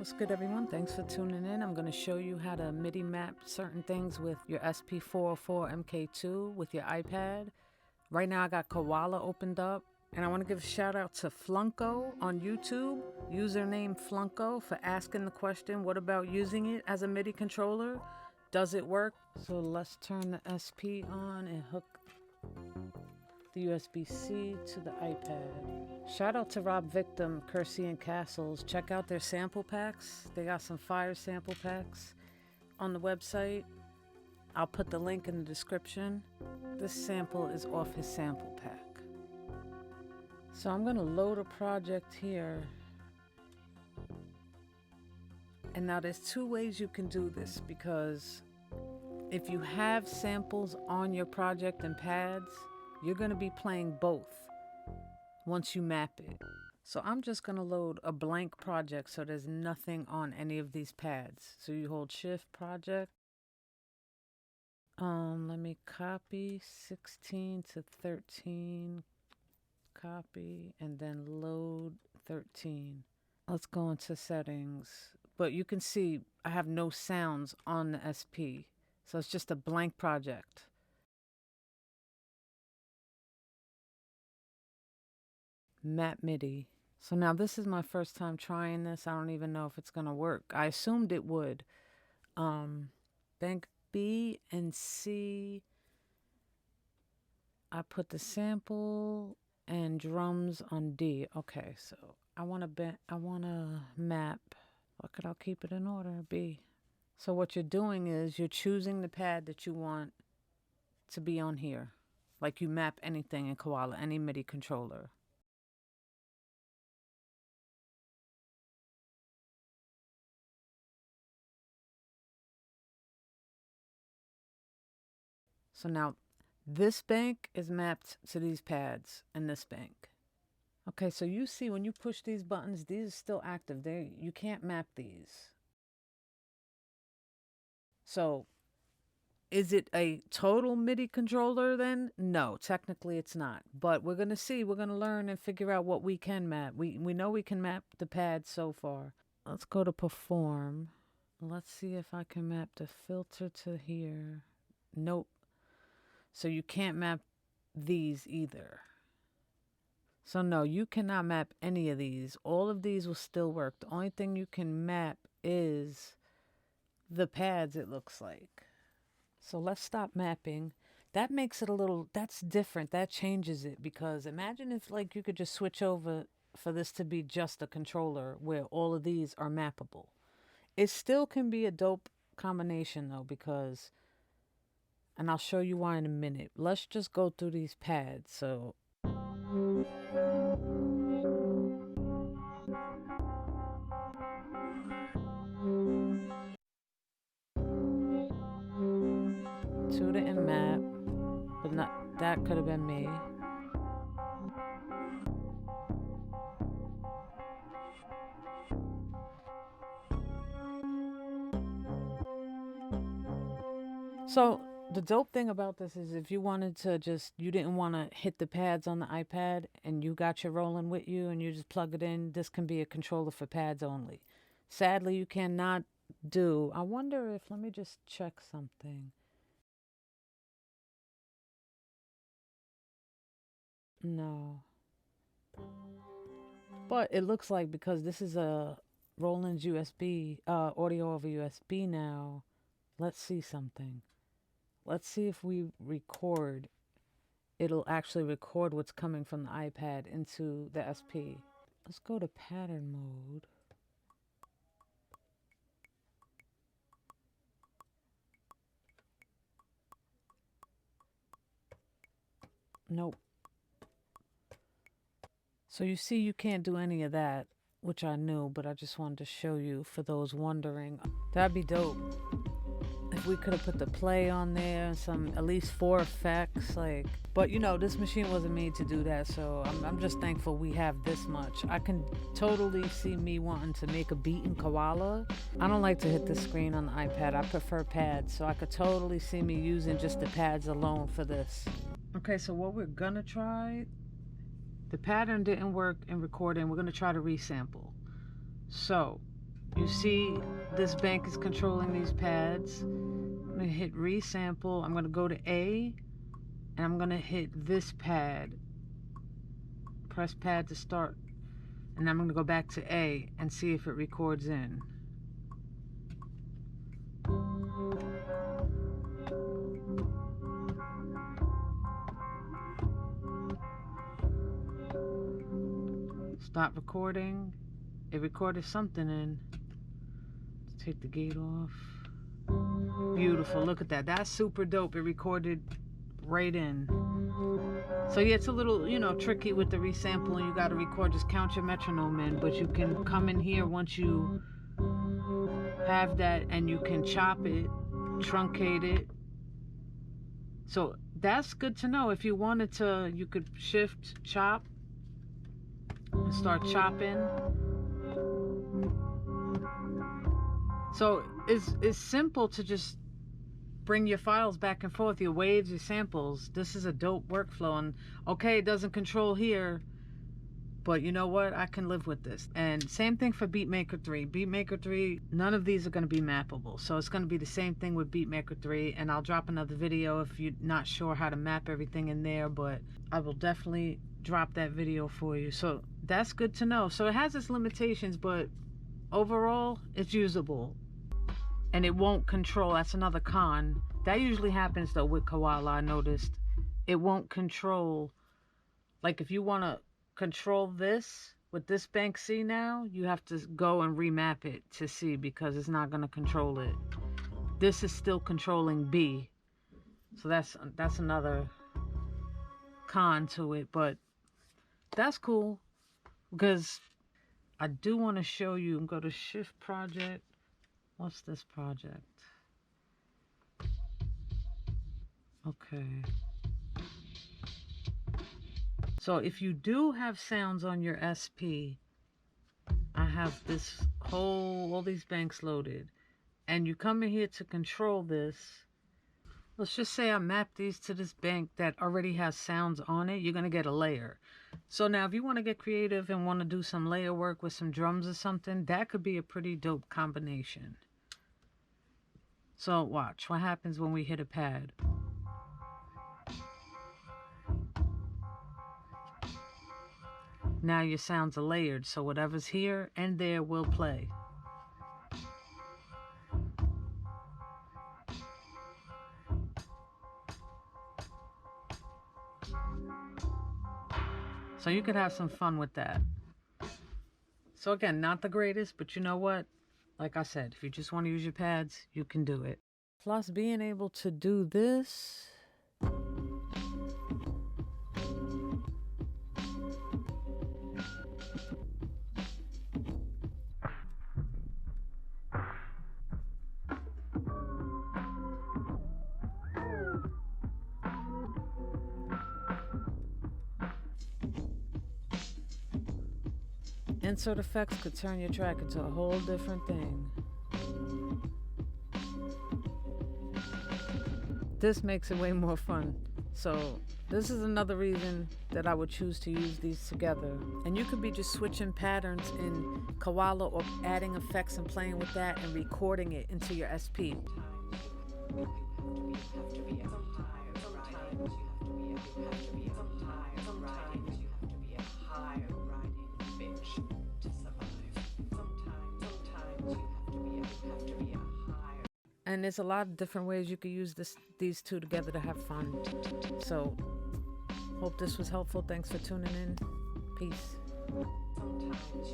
What's good, everyone? Thanks for tuning in. I'm going to show you how to MIDI map certain things with your SP404 MK2 with your iPad. Right now I got Koala opened up, and I want to give a shout out to Flunko on YouTube, username Flunko, for asking the question, what about using it as a MIDI controller? Does it work? So let's turn the SP on and hook the USB-C to the iPad. Shout out to Rob Victim, Kersey and Castles. Check out their sample packs. They got some fire sample packs on the website. I'll put the link in the description. This sample is off his sample pack. So I'm gonna load a project here. And now there's two ways you can do this, because if you have samples on your project and pads, you're going to be playing both once you map it. So I'm just going to load a blank project so there's nothing on any of these pads. So you hold Shift Project. Let me copy 16 to 13. Copy and then load 13. Let's go into settings. But you can see I have no sounds on the SP. So it's just a blank project. Map MIDI. So now this is my first time trying this. I don't even know if it's gonna work. I assumed it would. Bank B and C. I put the sample and drums on D. Okay, so I wanna map. Okay, I'll keep it in order. B. So what you're doing is you're choosing the pad that you want to be on here, like you map anything in Koala, any MIDI controller. So now this bank is mapped to these pads and this bank. Okay, so you see when you push these buttons, these are still active. You can't map these. So is it a total MIDI controller then? No, technically it's not. But we're going to see. We're going to learn and figure out what we can map. We know we can map the pads so far. Let's go to Perform. Let's see if I can map the filter to here. Nope. So you can't map these either. So no, you cannot map any of these. All of these will still work. The only thing you can map is the pads, it looks like. So let's stop mapping. That makes it a little, that's different. That changes it, because imagine if like you could just switch over for this to be just a controller where all of these are mappable. It still can be a dope combination though, because, and I'll show you why in a minute. Let's just go through these pads. So two didn't map, but not, that could have been me. So the dope thing about this is if you wanted to just, you didn't want to hit the pads on the iPad and you got your Roland with you and you just plug it in, this can be a controller for pads only. Sadly, you cannot do, I wonder if, let me just check something. No. But it looks like, because this is a Roland's USB, audio over USB now, let's see something. Let's see if we record, it'll actually record what's coming from the iPad into the SP. Let's go to pattern mode. Nope. So you see you can't do any of that, which I knew, but I just wanted to show you for those wondering. That'd be dope. If we could have put the play on there and some, at least 4 effects, like, but you know, this machine wasn't made to do that, so I'm just thankful we have this much. I can totally see me wanting to make a beat in Koala. I don't like to hit the screen on the iPad. I prefer pads, so I could totally see me using just the pads alone for this. Okay, so what we're gonna try, the pattern didn't work in recording. We're gonna try to resample. So You see this bank is controlling these pads. I'm gonna hit resample. I'm gonna go to A, and I'm gonna hit this pad. Press pad to start. And I'm gonna go back to A and see if it records in. Stop recording. It recorded something in. Let's take the gate off. Beautiful, look at that. That's super dope. It recorded right in. So yeah, it's a little, you know, tricky with the resampling. You gotta record, just count your metronome in, but you can come in here once you have that and you can chop it, truncate it. So that's good to know. If you wanted to, you could shift, chop, and start chopping. So it's simple to just bring your files back and forth, your waves, your samples. This is a dope workflow. And okay, it doesn't control here, but you know what? I can live with this. And same thing for Beatmaker 3. Beatmaker 3, none of these are going to be mappable. So it's going to be the same thing with Beatmaker 3. And I'll drop another video if you're not sure how to map everything in there, but I will definitely drop that video for you. So that's good to know. So it has its limitations, but overall, it's usable. And it won't control. That's another con. That usually happens though with Koala, I noticed. It won't control. Like if you want to control this with this bank C now, you have to go and remap it to C because it's not going to control it. This is still controlling B. So that's another con to it, but that's cool because I do want to show you. Go to Shift Project. What's this project? Okay. So if you do have sounds on your SP, I have this all these banks loaded, and you come in here to control this. Let's just say I map these to this bank that already has sounds on it. You're going to get a layer. So now if you want to get creative and want to do some layer work with some drums or something, that could be a pretty dope combination. So watch what happens when we hit a pad. Now your sounds are layered, so whatever's here and there will play. So you could have some fun with that. So again, not the greatest, but you know what? Like I said, if you just want to use your pads, you can do it. Plus being able to do this. Insert effects could turn your track into a whole different thing. This makes it way more fun. So this is another reason that I would choose to use these together. And you could be just switching patterns in Koala or adding effects and playing with that and recording it into your SP. And there's a lot of different ways you could use these two together to have fun. So, hope this was helpful. Thanks for tuning in. Peace.